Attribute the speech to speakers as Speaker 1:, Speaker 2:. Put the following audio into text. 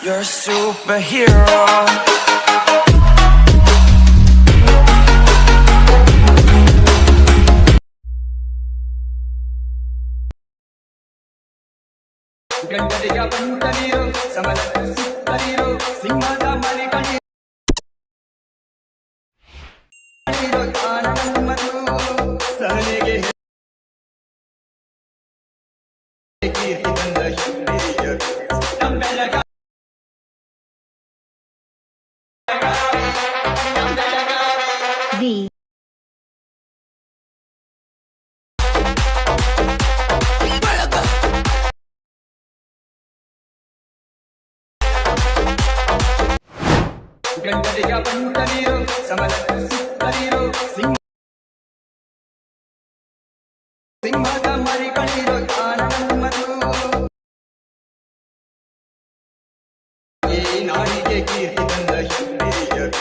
Speaker 1: You're a superhero.
Speaker 2: ಗಂಡರಿಗೆ ಬಂದಲಿರೋ ಸಮರ ಸುತ್ತಲಿರೋ ಸಿಂಹದ ಮನೆಗಳಿರೋ ಆನಂದಮದು ಸಹನೆಗೆ ಕೀರ್ತಿ ತಂದ ಶೂರಿಯರು ನಮ್ಮೆಲ್ಲಗ ಗಂಡರಿಗೆ ಬಂದಲಿರೋ ಸಮರ ಸುತ್ತಲಿರೋ ಸಿಂಹದ ಮರಿಗಳಿರೋ ಆನಂದಮದು ಈ ನಾಡಿಗೆ ಕೀರ್ತಿ ತಂದ ಶೂರಿಯರು